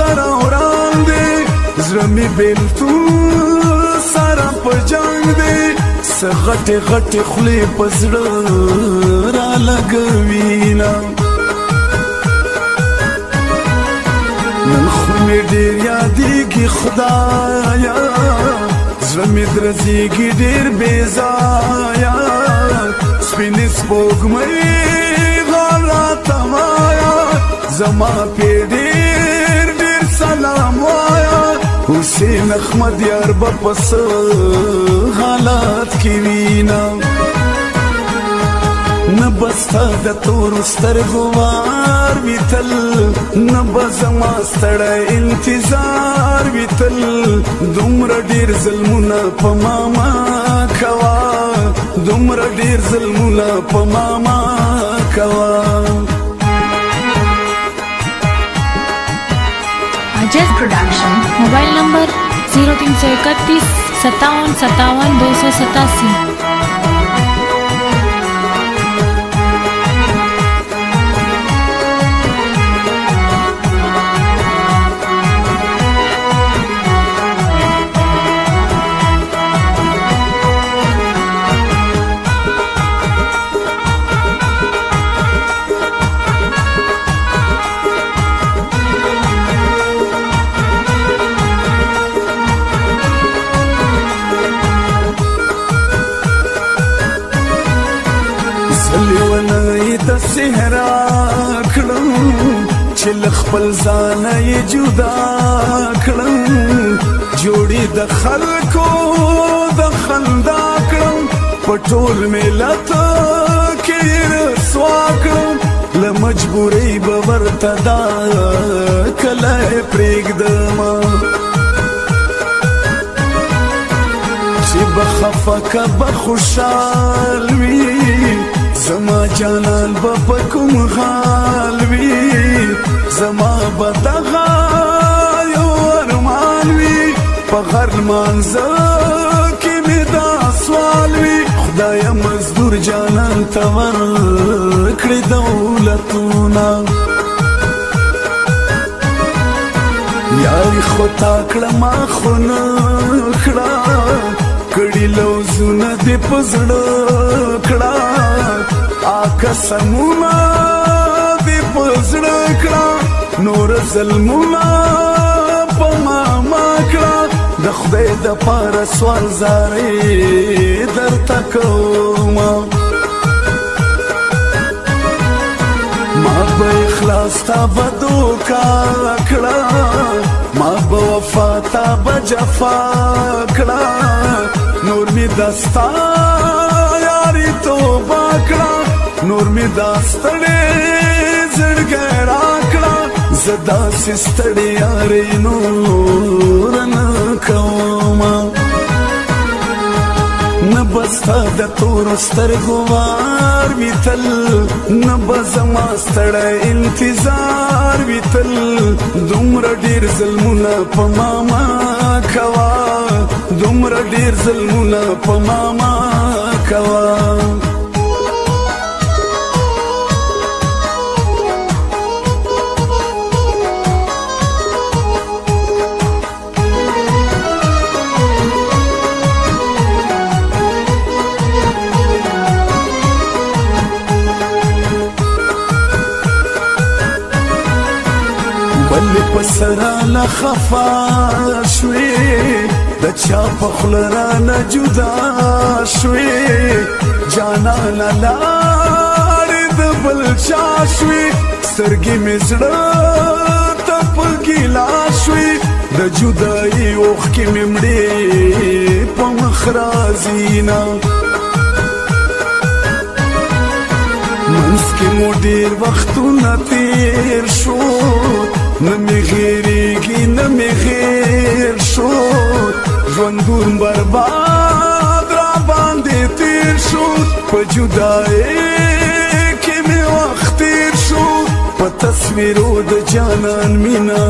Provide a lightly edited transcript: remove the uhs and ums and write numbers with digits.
سره وران دی زړه مې بېلتون سره په جنګ دی څه غټې غټې خولې په زړه را لګوینه نن خو مې ډېر یادېږي خدایه زړه مې درزېږي ډېر بې ځایه سپینې سپوږمۍ غال راته وایه زما پې ډېر ډېر سلام وایه حسین احمد یار به په څه حالات کې وینه نه به ستا د تورو سترګو وار وي تل نه به زما ستړی انتظار وي تل دومره ډېر ظلمونه په ما مه کوه دومره ډېر ظلمونه په ما مه کوه Ajay production mobile number 0331 57 57 287। صحرا کړم چې له خپل ځانه یې جدا کړم جوړې د خلکو د خندا کړم په ټول ملت کې رسوا کړم له مجبورۍ به ورته دا کله پرېږدمه چې به خفه که به خوشحال وي زما جانان به په کوم حال وي زما به دغه یو ارمان وي په هر لمانځه کې مې دا سوال وي خدایه مزدور جانان ته ورکړې دولتونه یاري خو تا کړه ما خو نه کړه کړي لوزونه دې په زړه کړه قسمونه دې په زړه کړه نور ظلمونه په ما مه کړه د خدای دپاره سوال زارې درته کومه ما به اخلاص تا به دوکه کړه ما به وفا تا به جفا کړه نور مې دستا یاري توبه کړه نور می دا ستړی زړګی راکړه زه داسې ستړی یارې نور نه کومه نه به ستا د تورو سترګو وار وي تل نه به زما ستړی انتظار وي تل دومره ډېر ظلمونه په ما مه کوه دومره ډېر ظلمونه په ما مه کوه ولې په سره له خفا شوې د چا په خوله رانه جدا شوې جانانه لاړې د بل چا شوې سترګې مې زړه ته په ګیلا شوې د جدایي اوښکې مې مړې په مخ راځینه منځ کې مو ډېر وختونه تېر شو نه مې غېرېږي نه مې غېر شو ژوندون برباد را باندې تېر شو په جدایۍ کې مې وخت تېر شو په تصویرو د جانان مینه